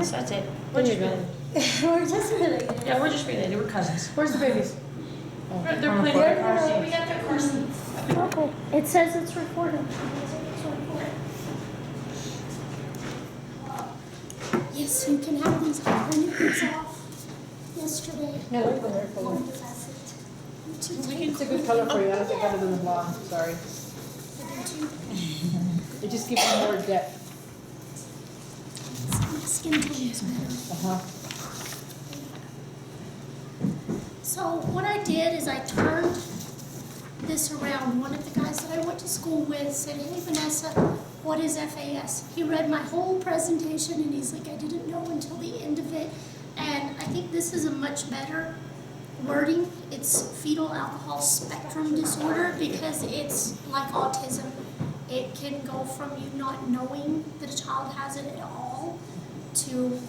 Yes, that's it. We're just related. We're just related. Yeah, we're just related. We're cousins. Where's the babies? They're playing their car We seats. got their car seats. Okay. It says it's recorded. Yes, you can have these. I printed these off yesterday. Yeah, they're cool. They're cool. It's a good color for you. I like it better than the blonde. Sorry. It just gives you more depth. My skin tone is better. So what I did is I turned this around. One of the guys that I went to school with said, "Hey Vanessa, what is FAS?" He read my whole presentation and he's like, "I didn't know until the end of it." And I think this is a much better wording. It's fetal alcohol spectrum disorder because it's like autism. It can go from you not knowing that a child has it at all to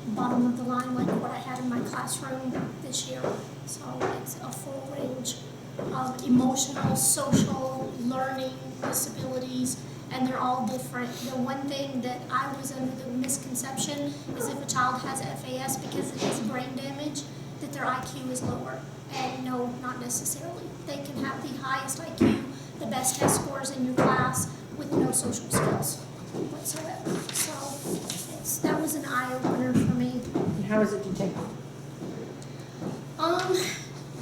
bottom of the line like what I had in my classroom this year. So it's a full range of emotional, social, learning disabilities, and they're all different. The one thing that I was under the misconception is if a child has FAS because it has brain damage, that their IQ is lower. And no, not necessarily. They can have the highest IQ, the best test scores in your class with no social skills whatsoever. So that was an eye-opener for me. And how is it detected?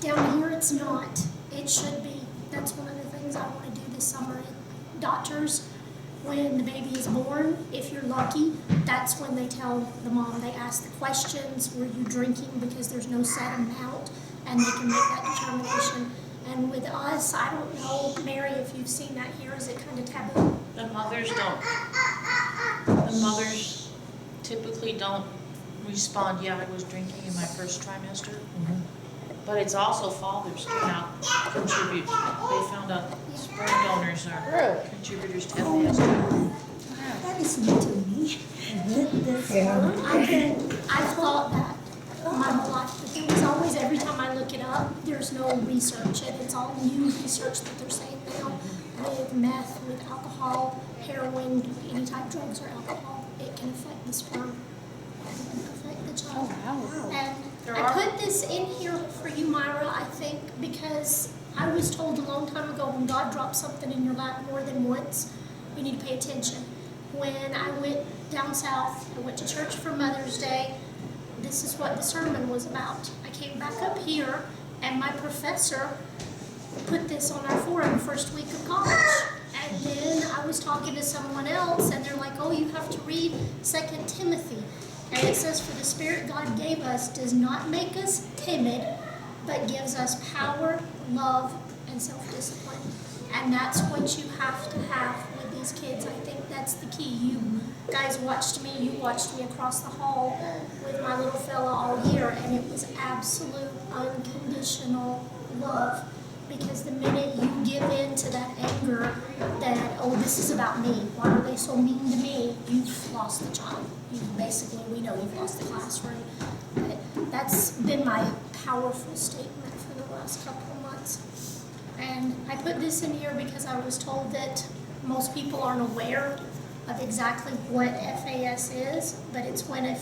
Down here it's not. It should be. That's one of the things I want to do this summer. Doctors, when the baby is born, if you're lucky, that's when they tell the mom. They ask the questions, were you drinking, because there's no set amount, and they can make that determination. And with us, I don't know, Mary, if you've seen that here, is it kind of taboo? The mothers don't. The mothers typically don't respond, yeah, I was drinking in my first trimester. But it's also fathers can now contribute. They found out sperm donors are contributors to FAS. That is new to me. I've thought that my whole life, but it was always, every time I look it up, there's no research, and it's all new research that they're saying now with meth, with alcohol, heroin, any type of drugs or alcohol, it can affect the sperm, affect the child. Oh, wow. And I put this in here for you, Myra, I think, because I was told a long time ago when God drops something in your lap more than once, you need to pay attention. When I went down south, I went to church for Mother's Day. This is what the sermon was about. I came back up here, and my professor put this on our forum first week of college. And then I was talking to someone else, and they're like, "Oh, you have to read 2 Timothy." And it says, "For the Spirit God gave us does not make us timid, but gives us power, love, and self-discipline." And that's what you have to have with these kids. I think that's the key. You guys watched me, you watched me across the hall with my little fella all year, and it was absolute unconditional love. Because the minute you give in to that anger that, oh, this is about me, why are they so mean to me, you've lost the child. We know you've lost the classroom. But that's been my powerful statement for the last couple of months. And I put this in here because I was told that most people aren't aware of exactly what FAS is, but it's when a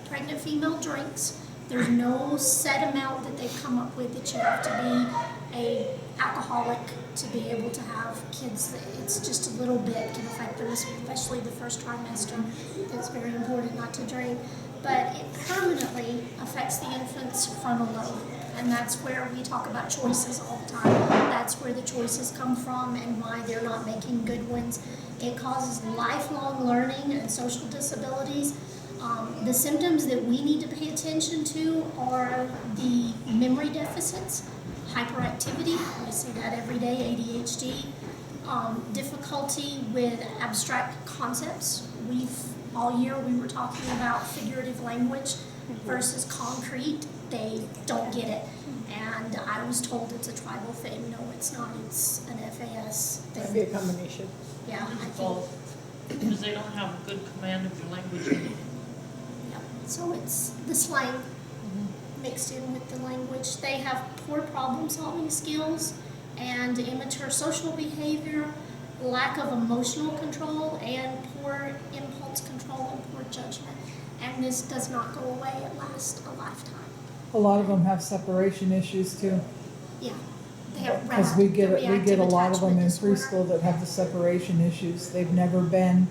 pregnant female drinks. There's no set amount that they've come up with that you have to be a alcoholic to be able to have kids. It's just a little bit can affect them, especially the first trimester. It's very important not to drink, but it permanently affects the infant's frontal lobe, and that's where we talk about choices all the time. That's where the choices come from and why they're not making good ones. It causes lifelong learning and social disabilities. The symptoms that we need to pay attention to are the memory deficits, hyperactivity, we see that every day, ADHD, difficulty with abstract concepts. All year we were talking about figurative language versus concrete. They don't get it. And I was told it's a tribal thing. No, it's not. It's an FAS thing. That'd be a combination. Yeah, I think. Both. Because they don't have good command of your language. Yeah. So it's the slang mixed in with the language. They have poor problem-solving skills and immature social behavior, lack of emotional control, and poor impulse control and poor judgment. And and this does not go away, it lasts a lifetime. A lot of them have separation issues too. Yeah. They have Because we get reactive a lot of them in attachment preschool that have the separation issues. They've never been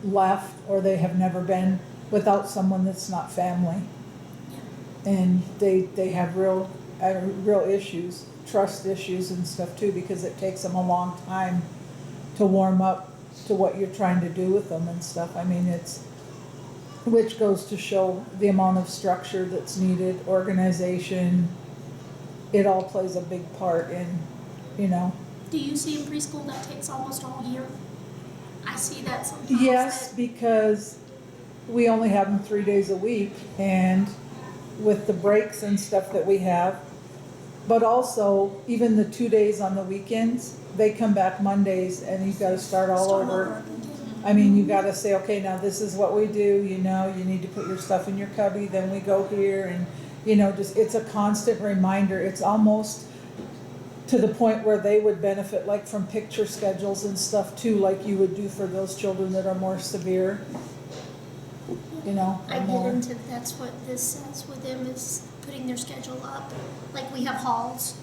left, or they have never been without someone that's not family. And they have real issues, trust issues and stuff too, because it takes them a long time to warm up to what you're trying to do with them and stuff. I mean, which goes to show the amount of structure that's needed, organization. It all plays a big part in, you know. Do you see in preschool that takes almost all year? I see that sometimes. Yes, because we only have them 3 days a week, and with the breaks and stuff that we have, but also even the 2 days on the weekends, they come back Mondays and you've got to start all over. I mean, you got to say, okay, now this is what we do, you know, you need to put your stuff in your cubby, then we go here, and, you know, just, it's a constant reminder. It's almost to the point where they would benefit like from picture schedules and stuff too, like you would do for those children that are more severe. You know, I get into, that's what this says with them, is putting their schedule up. Like we have halls,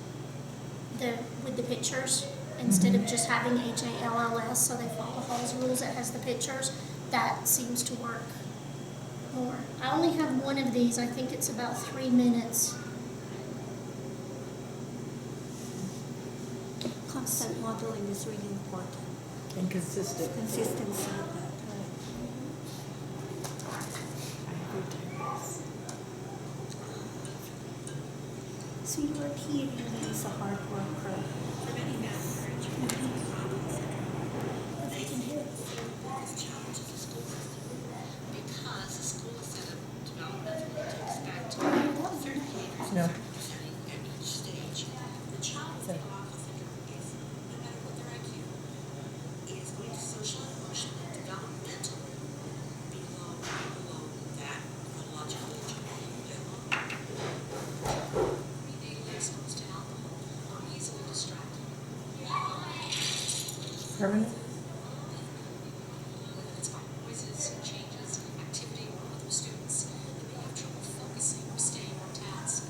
with the pictures, instead of just having HALLS, so they follow Hall's rules, it has the pictures. That seems to work more. I only have one of these, I think it's about 3 minutes. Constant modeling is really important. and consistent. Consistency of that. So you are here as a hard worker. Because the school is set up developmentally to expect certain behaviors No. at each stage. The child with the autism syndrome is, no matter what their IQ, is going to social, emotional, and developmentally below that chronological age. 3-day exposed to alcohol or easily distracted. Permanent? It's by noises, changes, activity, or other students, and may have trouble focusing or staying on task.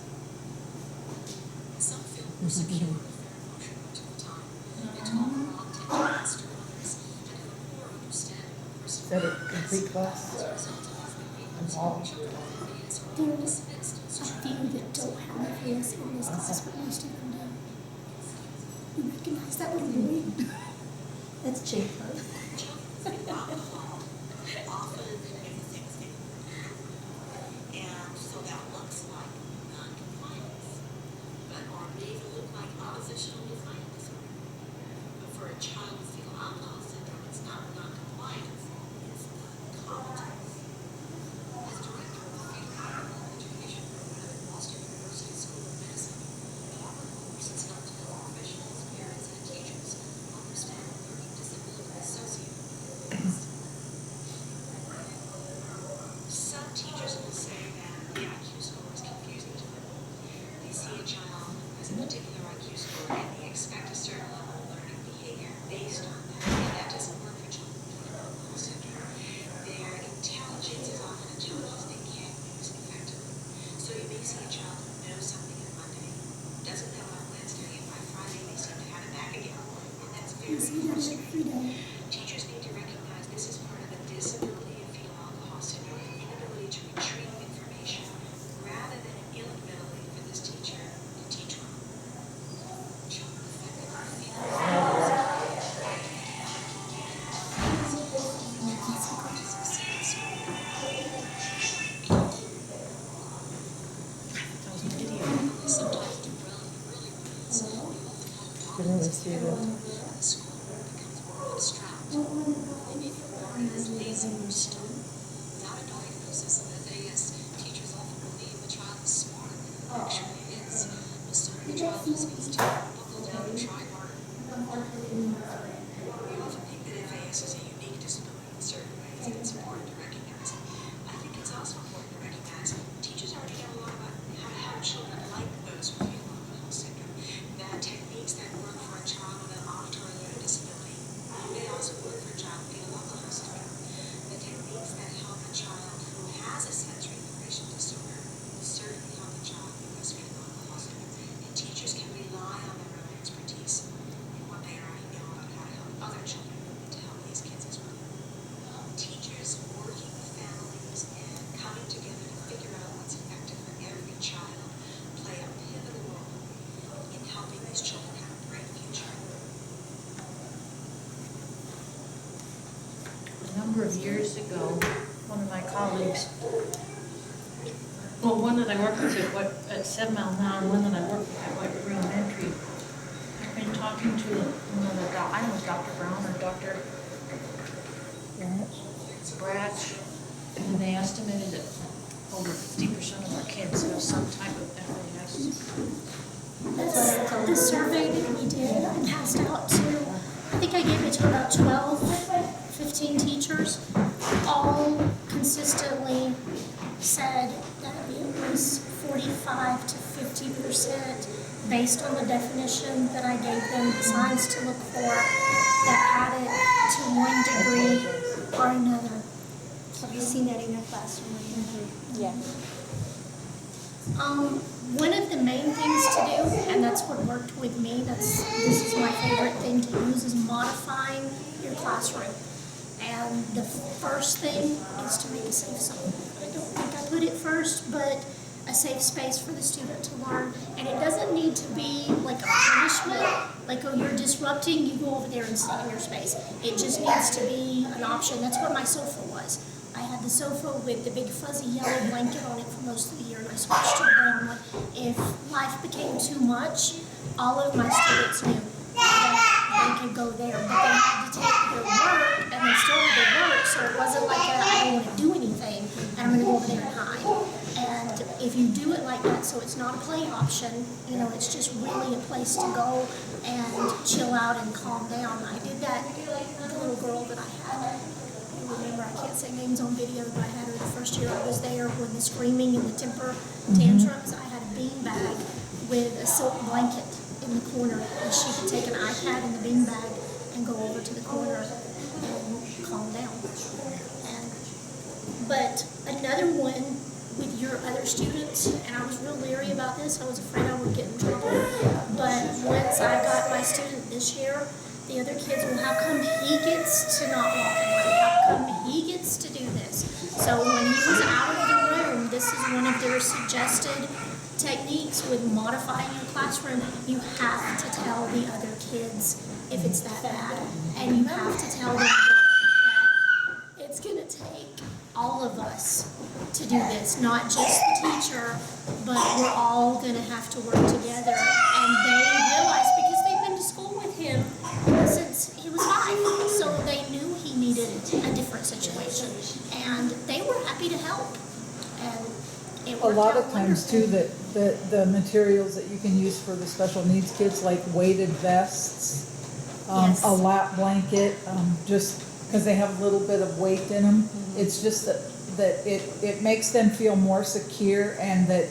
Some feel more secure with their emotion much of the time. They talk wrong, tend to master others, and have a poor understanding of Is personal that a boundaries. complete class? As a result of these behaviors, Wow. children with FAS are dismissed as A few that don't have a face in this class, but most of them do. You recognize that little boy? That's Jacob. children with alcohol often make things and so that looks like non-compliance, but or may even look like oppositional defiant disorder. But for a child with fetal alcohol syndrome, it's not non-compliance, it's non-competence. As director of the fetal alcohol education program at Boston University School of Medicine, Barbara Moore sits down to help professionals, parents, and teachers understand learning disability associated with FAS. Some teachers will say that the IQ score is confusing to them. They see a child who has a particular IQ score and they expect a certain level of learning behavior based on that, and that doesn't work for children with alcohol syndrome. Their intelligence is often intelligence they can't use effectively. So you may see a child who knows something on Monday, doesn't know on Wednesday, and by Friday they seem to have it back again. And that's very frustrating. Teachers need to recognize this is part of a disability of fetal alcohol syndrome, an inability to retrieve information, rather than an inability for this teacher to teach well. Children affected by fetal alcohol sometimes do well in the early grades. You often have Can really see that. the school becomes more abstract. They may be organized, lazy, or stubborn. Without a diagnosis of FAS, teachers often believe the child is smarter than it actually is. But some of the child just needs to buckle down and try harder. We often think that FAS is a unique disability in certain ways, and it's important to recognize it. I think it's also important to recognize teachers already know a lot about how to help children like those with fetal alcohol syndrome. That techniques that work for a child with an auditory learning disability may also work for a child with fetal alcohol syndrome. The techniques that ago, one of my colleagues, well, one that I work with at 7 Mile now, and one that I work with at White River Elementary, I've been talking to one of the, I don't know, Dr. Brown or Dr. Bratch, and they estimated that over 50% of our kids have some type of FASD. The survey that we did, I passed out to, I think I gave it to about 12, 15 teachers. All consistently said that it was 45 to 50% based on the definition that I gave them, the signs to look for, that had it to one degree or another. Have you seen that in your classroom? Yeah. One of the main things to do, and that's what worked with me, this is my favorite thing to use, is modifying your classroom. And the first thing is to make a safe zone. I don't think I put it first, but a safe space for the student to learn. And it doesn't need to be like a punishment, like, oh, you're disrupting, you go over there and stay in your space. It just needs to be an option. That's what my sofa was. I had the sofa with the big fuzzy yellow blanket on it for most of the year, and I switched to the brown one. If life became too much, all of my students knew that they could go there, but they had to take their work, and they still had their work, so it wasn't like I don't want to do anything, and I'm going to go over there and hide. And if you do it like that, so it's not a play option, you know, it's just really a place to go and chill out and calm down. I did that with the little girl that I had. Remember, I can't say names on video, but I had her the first year I was there when the screaming and the temper tantrums. I had a bean bag with a silk blanket in the corner, and she could take an iPad in the bean bag and go over to the corner and calm down. But another one with your other students, and I was real leery about this, I was afraid I would get in trouble, but once I got my student this year, the other kids, well, how come he gets to not walk in line? How come he gets to do this? So when he was out of the room, this is one of their suggested techniques with modifying your classroom. You have to tell the other kids if it's that bad. And you have to tell them that it's going to take all of us to do this, not just the teacher, but we're all going to have to work together. And they realize, because they've been to school with him since he was 5, so they knew he needed a different situation, and they were happy to help. And it A worked lot out of times wonderful. too, that the materials that you can use for the special needs kids, like weighted vests, Yes. a lap blanket, just because they have a little bit of weight in them. It's just that it makes them feel more secure, and that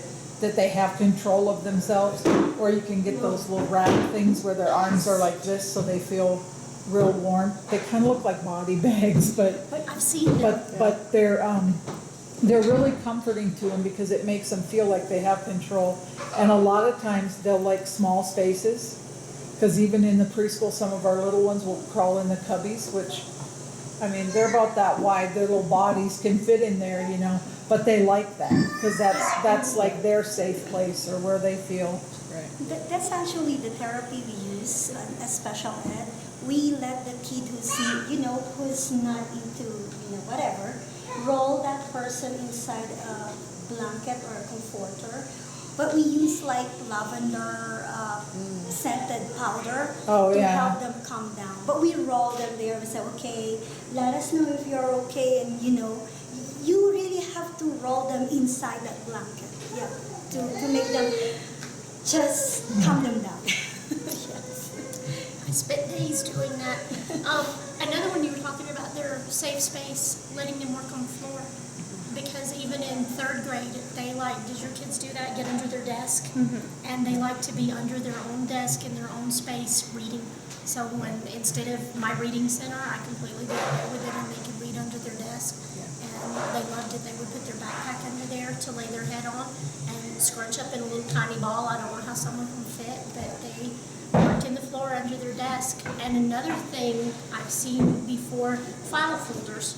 they have control of themselves. Or you can get those little wrap things where their arms are like this, so they feel real warm. They kind of look like body bags, but I've seen them. but they're really comforting to them, because it makes them feel like they have control. And a lot of times they'll like small spaces, because even in the preschool, some of our little ones will crawl in the cubbies, which, I mean, they're about that wide, their little bodies can fit in there, you know, but they like that, because that's like their safe place, or where they feel. That's actually the therapy we use as special ed. We let the kid who's not into, whatever, roll that person inside a blanket or a comforter. But we use like lavender scented powder to help them calm down. But we roll them there and say, okay, let us know if you're okay. And you really have to roll them inside that blanket, to make them just calm them down. I spent days doing that. Another one you were talking about, their safe space, letting them work on the floor. Because even in 3rd grade, they did your kids do that, get under their desk? And they like to be under their own desk in their own space reading. So instead of my reading center, I completely did away with it, and they could read under their desk. And they loved it. They would put their backpack under there to lay their head on and scrunch up in a little tiny ball. I don't know how someone can fit, but they worked in the floor under their desk. And another thing I've seen before, file folders.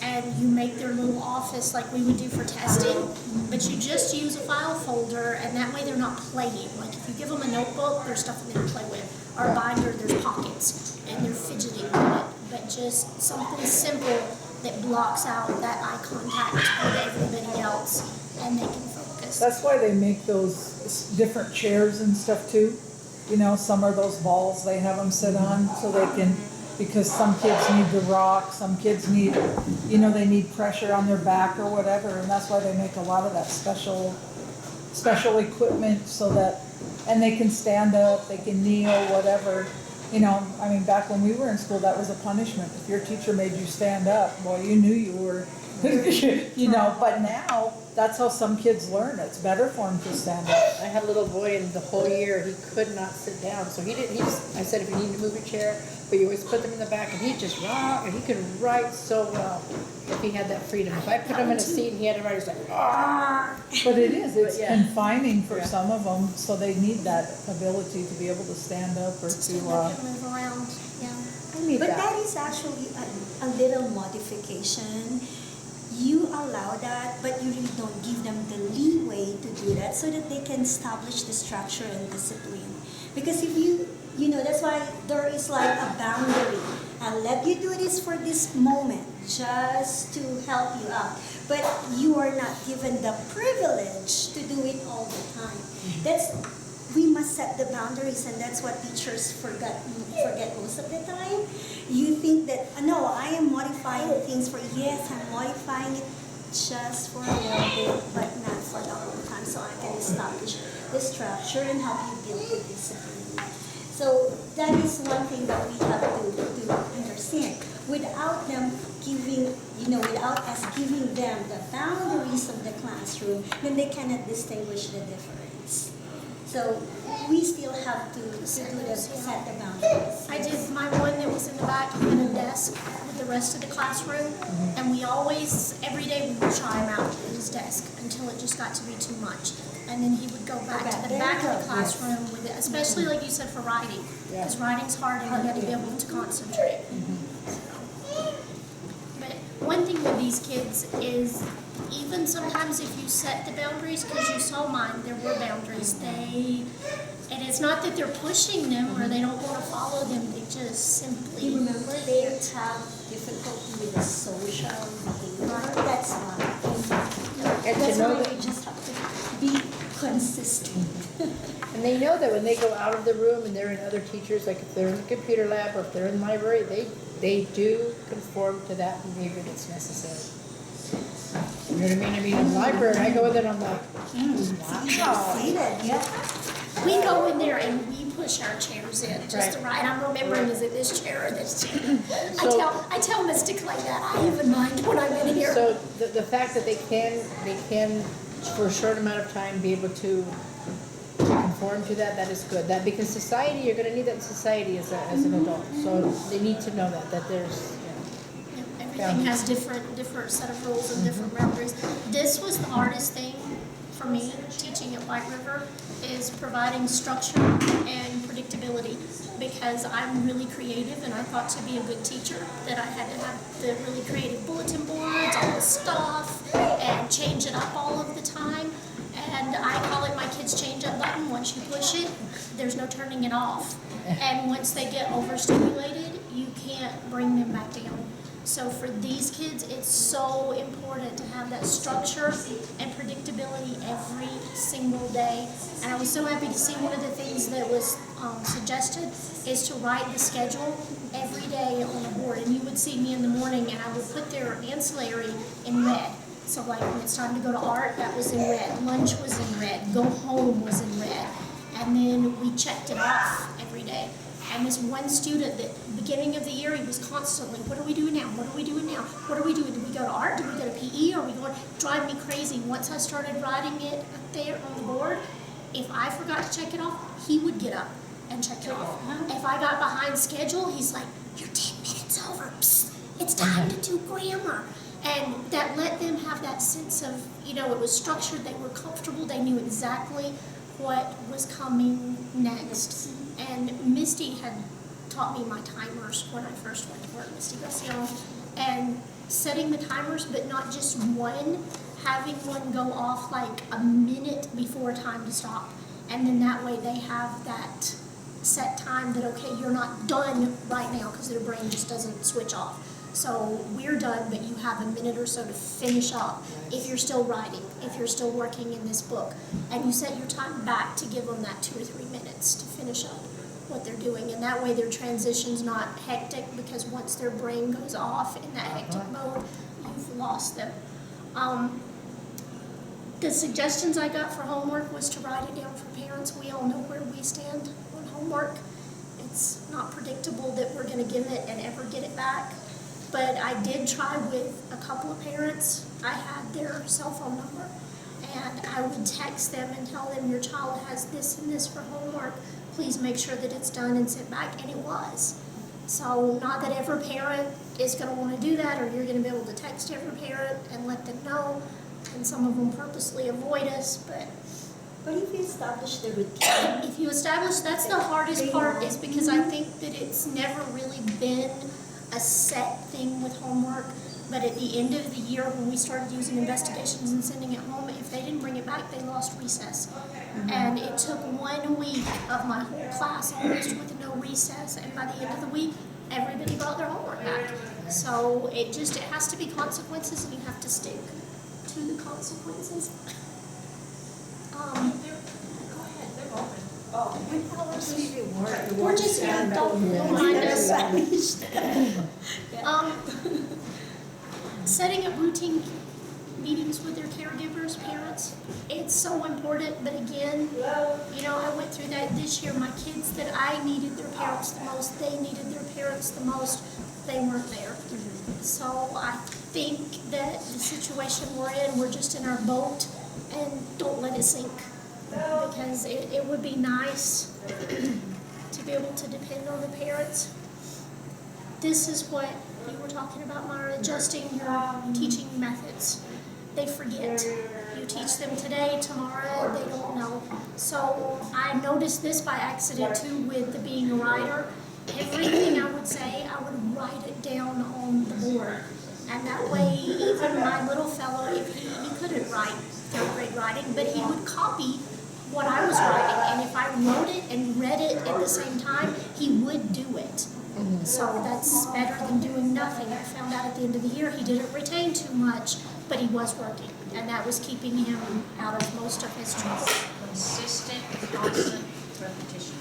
And you make their little office like we would do for testing, but you just use a file folder, and that way they're not playing. Like if you give them a notebook, there's stuff in there to play with, or a binder, there's pockets, and they're fidgeting with it. But just something simple that blocks out that eye contact with everybody else, and they can focus. That's why they make those different chairs and stuff too. You know, some are those balls they have them sit on so they can, because some kids need to rock, some kids need, you know, they need pressure on their back or whatever, and that's why they make a lot of that special equipment so that, and they can stand up, they can kneel, whatever. You know, I mean, back when we were in school, that was a punishment. If your teacher made you stand up, boy, you knew you were, you know, but now, that's how some kids learn. It's better for them to stand up. I had a little boy and the whole year he could not sit down. So he just, I said, if you need to move your chair, but you always put them in the back and he'd just rock and he could write so well if he had that freedom. If I put him in a seat and he had to write, he's like, ah. But it is, it's But yeah. confining for some of them, so they need that ability to be able to stand up or Stand to, up and move around, yeah. I need But that. that is actually a little modification. You allow that, but you really don't give them the leeway to do that so that they can establish the structure and discipline. Because if you know, that's why there is like a boundary. I'll let you do this for this moment, just to help you out. But you are not given the privilege to do it all the time. We must set the boundaries, and that's what teachers forget most of the time. You think that, no, I am modifying things for, yes, I'm modifying it just for a little bit, but not for the whole time, so I can establish the structure and help you build the discipline. So that is one thing that we have to understand. Without them giving, without us giving them the boundaries of the classroom, then they cannot distinguish the difference. So we still have to set the boundaries. I did, my one that was in the back, he had a desk with the rest of the classroom, and we always, every day we would try him out at his desk until it just got to be too much. And then he would go back to the back of the classroom with it, especially like you said for writing, because writing's hard and you got to be able to concentrate. But one thing with these kids is, even sometimes if you set the boundaries, because you saw mine, there were boundaries, and it's not that they're pushing them or they don't want to follow them, they just simply You remember they have difficulty with the social behavior? That's why. And That's to know why that, we just have to be consistent. and they know that when they go out of the room and they're in other teachers, like if they're in the computer lab or if they're in the library, they do conform to that behavior that's necessary. You know what I mean? I mean, in the library, I go with it, I'm like, wow. Yeah. we go in there and we push our chairs in just to write. I'm remembering, is it this chair or this chair? I tell Miss to claim that. I even mind when I'm in here. So the fact that they can, for a short amount of time, be able to conform to that is good. That, because society, you're gonna need that in society as an adult. So they need to know that there's, Everything has different set of rules and different boundaries. This was the hardest thing for me, teaching at White River, is providing structure and predictability, because I'm really creative and I thought to be a good teacher that I had to have the really creative bulletin boards, all the stuff, and change it up all of the time. And I call it my kids' change-up button. Once you push it, there's no turning it off. And once they get overstimulated, you can't bring them back down. So for these kids, it's so important to have that structure and predictability every single day. And I was so happy to see one of the things that was suggested is to write the schedule every day on a board. And you would see me in the morning and I would put their ancillary in red. So like when it's time to go to art, that was in red. Lunch was in red. Go home was in red. And then we checked it off every day. And this one student, that beginning of the year, he was constantly, what are we doing now? What are we doing now? What are we doing? Did we go to art? Did we go to PE? Are we going? Drive me crazy. Once I started writing it up there on the board, if I forgot to check it off, he would get up and check it off. If I got behind schedule, he's like, you're 10 minutes over. Psst, it's time to do grammar. And that let them have that sense of, it was structured, they were comfortable, they knew exactly what was coming next. And Misty had taught me my timers when I first went to work, Misty Garcia, and setting the timers, but not just one, having one go off like a minute before time to stop. And then that way they have that set time that, okay, you're not done right now, because their brain just doesn't switch off. So we're done, but you have a minute or so to finish up if you're still writing, if you're still working in this book. And you set your time back to give them that 2 or 3 minutes to finish up what they're doing. And that way their transition's not hectic, because once their brain goes off in that hectic mode, you've lost them. The suggestions I got for homework was to write it down for parents. We all know where we stand on homework. It's not predictable that we're going to give it and ever get it back. But I did try with a couple of parents. I had their cell phone number, and I would text them and tell them, your child has this and this for homework. Please make sure that it's done and sent back, and it was. So not that every parent is going to want to do that, or you're going to be able to text every parent and let them know, and some of them purposely avoid us, but But if you establish the routine, if you establish, that's the hardest part, is because I think that it's never really been a set thing with homework. But at the end of the year, when we started using investigations and sending it home, if they didn't bring it back, they lost recess. And it took 1 week of my whole class almost with no recess, and by the end of the week, everybody brought their homework back. So it has to be consequences, and you have to stick to the consequences. We're just, don't mind us. Setting up routine meetings with their caregivers, parents, it's so important. But again, I went through that this year. My kids that I needed their parents the most, they needed their parents the most, they weren't there. So I think that the situation we're in, we're just in our boat, and don't let it sink. Because it would be nice to be able to depend on the parents. This is what you were talking about, Myra, adjusting your teaching methods. They forget. You teach them today, tomorrow, they don't know. So I noticed this by accident too with the being a writer. Everything I would say, I would write it down on the board. And that way, even my little fellow, if he couldn't write third grade writing, but he would copy what I was writing, and if I wrote it and read it at the same time, he would do it. So that's better than doing nothing. I found out at the end of the year he didn't retain too much, but he was working, and that was keeping him out of most of his trouble. Consistent, constant repetition.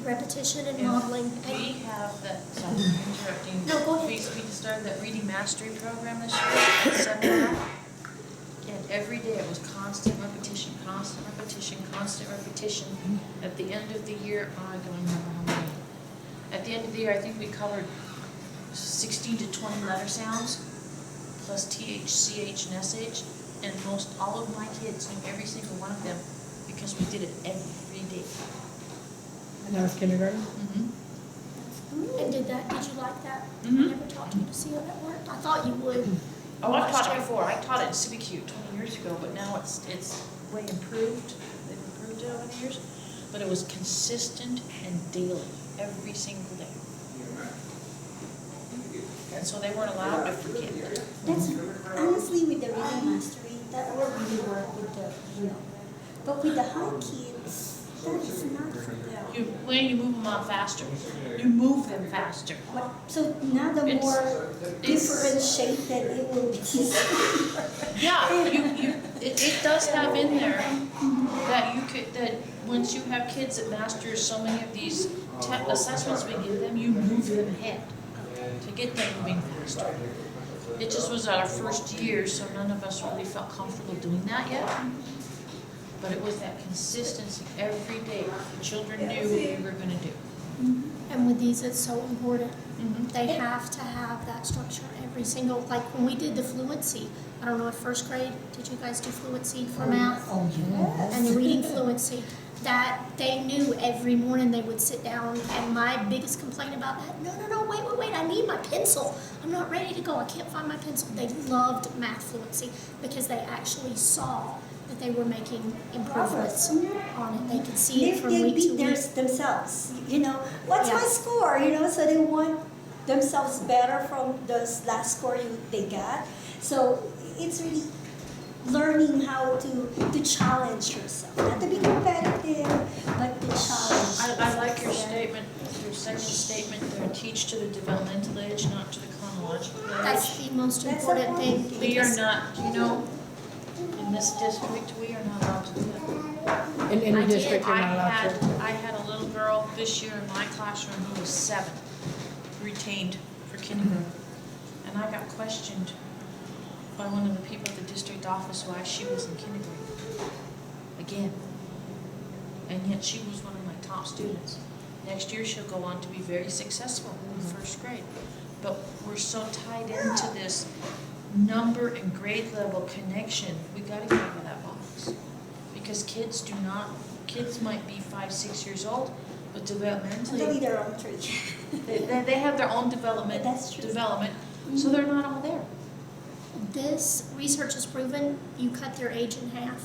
Repetition and modeling. We have that, sorry, I'm interrupting. No, go ahead. We started that reading mastery program this year at 7. And every day it was constant repetition, constant repetition, constant repetition. At the end of the year, I don't remember how many. At the end of the year, I think we covered 16 to 20 letter sounds, plus TH, CH, and SH. And most all of my kids knew every single one of them because we did it every day. And that was kindergarten? And did you like that? Mhm. I never taught you to see how that worked. I thought you would. Oh, I've taught it before. I taught it in CBQ 20 years ago, but now it's way improved. They've improved it over the years. But it was consistent and daily, every single day. And so they weren't allowed to forget that. that's honestly with the reading mastery, that will really work with the, But with the high kids, that is not for them. When you move them on faster, you move them faster. So now the It's- more differentiated it will be. Yeah, it does have in there that once you have kids that master so many of these assessments we give them, you move them ahead to get them moving faster. It just was our first year, so none of us really felt comfortable doing that yet. But it was that consistency every day. The children knew what we were going to do. And with these, it's so important. They have to have that structure every single, like when we did the fluency, I don't know if first grade, did you guys do fluency for math? Oh, yes. And the reading fluency, that they knew every morning they would sit down, and my biggest complaint about that, no, wait, I need my pencil. I'm not ready to go, I can't find my pencil. They loved math fluency because they actually saw that they were making improvements on it. They could see it from They week to beat week. themselves, what's Yeah. my score, so they want themselves better from the last score they got. So it's really learning how to challenge yourself, not to be competitive, but to challenge. I like your yourself. statement, your second statement there, teach to the developmental age, not to the chronological That's age. the most That's important the thing. point. We are because not, you know, in this district, we are not allowed to do that. In I the did. district, you're not allowed to. I had a little girl this year in my classroom who was 7, retained for kindergarten. And I got questioned by one of the people at the district office why she was in kindergarten. Again. And yet she was one of my top students. Next year she'll go on to be very successful in first grade. But we're so tied into this number and grade level connection, we gotta get out of that box. Because kids might be 5, 6 years old, but Until developmentally, they're on tree. they have their own development, That's true. so they're not all there. this research has proven you cut their age in half.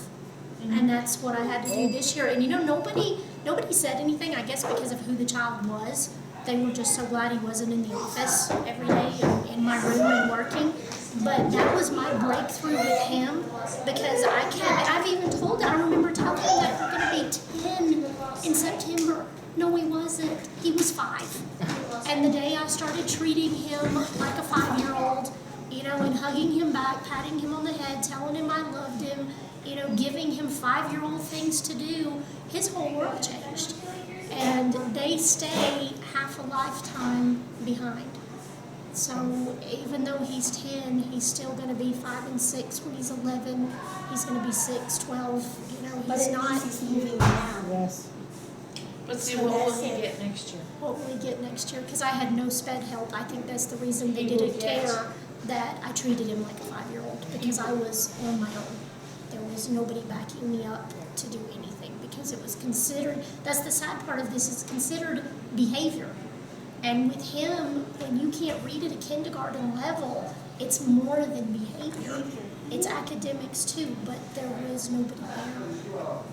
Mm-hmm. And that's what I had to do this year. And you know, nobody said anything, I guess because of who the child was. They were just so glad he wasn't in the office every day and in my room and working. But that was my breakthrough with him because I've even told him, I remember telling him that we're going to be 10 in September. No, he wasn't. He was 5. And the day I started treating him like a 5-year-old, you know, and hugging him back, patting him on the head, telling him I loved him, you know, giving him 5-year-old things to do, his whole world changed. And they stay half a lifetime behind. So even though he's 10, he's still going to be 5 and 6 when he's 11. He's going to be 6, 12. You know, But he's at not. least he's moving now. Yes. But see, So what will that's he it. get next year? What will we get next year? Because I had no sped help. I think that's the reason they He will didn't get- care that I treated him like a 5-year-old because I was on my own. There was nobody backing me up to do anything because it was considered, that's the sad part of this, it's considered behavior. And with him, when you can't read at a kindergarten level, it's more than behavior. It's academics too, but there was nobody there, you know,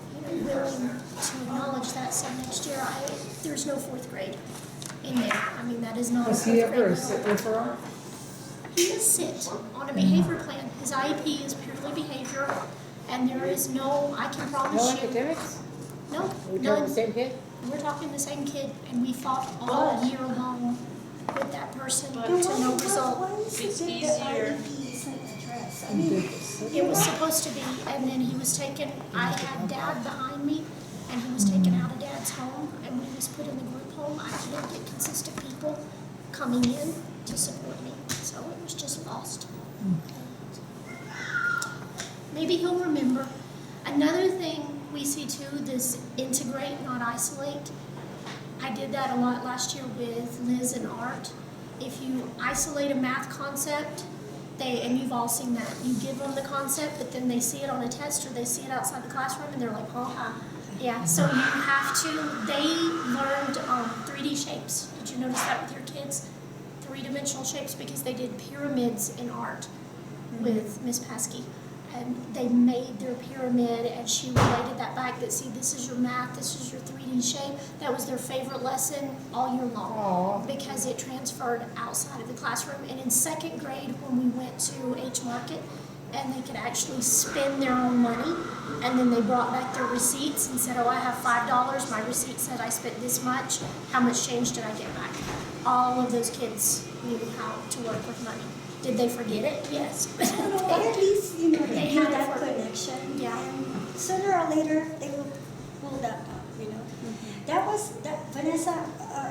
willing to acknowledge that. So next year, there's no 4th grade in there. I mean, that is not a Was 4th he grade ever a level. sit referral? He is sit on a behavior plan. His IEP is purely behavior, and there is no, I can No promise you, academics? no, Are we talking none. the same kid? We're talking the same kid, and we fought all year long with that person But- to no result. Why is It's it that easier. IEP isn't addressed? I mean, It was supposed to be, and then he was taken, I had Dad behind me, and he was taken out of Dad's home, and when he was put in the group home, I couldn't get consistent people coming in to support me, so it was just lost. Maybe he'll remember. Another thing we see too, this integrate, not isolate. I did that a lot last year with Liz and Art. If you isolate a math concept, and you've all seen that, you give them the concept, but then they see it on a test or they see it outside the classroom and they're like, oh, yeah. So you have to, they learned 3D shapes. Did you notice that with your kids? 3-dimensional shapes because they did pyramids in art with Miss Paskey. And they made their pyramid and she related that back that, see, this is your math, this is your 3D shape. That was their favorite lesson all year long because it transferred outside of the classroom. And in 2nd grade when we went to H Market and they could actually spend their own money and then they brought back their receipts and said, oh, I have $5, my receipt said I spent this much, how much change did I get back? All of those kids knew how to work with money. Did they forget it? Yes. but at least, you know, they had have that it for- connection. Yeah. And sooner or later, they will pull that up, you know. That Vanessa,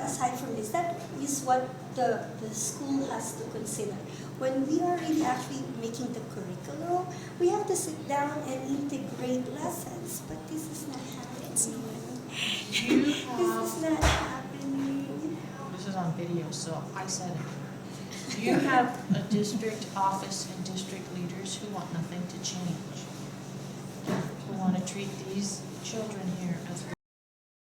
aside from this, that is what the school has to consider. When we are really actually making the curriculum, we have to sit down and integrate lessons, but this is not happening. You This have, is not happening. this is on video, so I said it. You have a district office and district leaders who want nothing to change. Who want to treat these children here as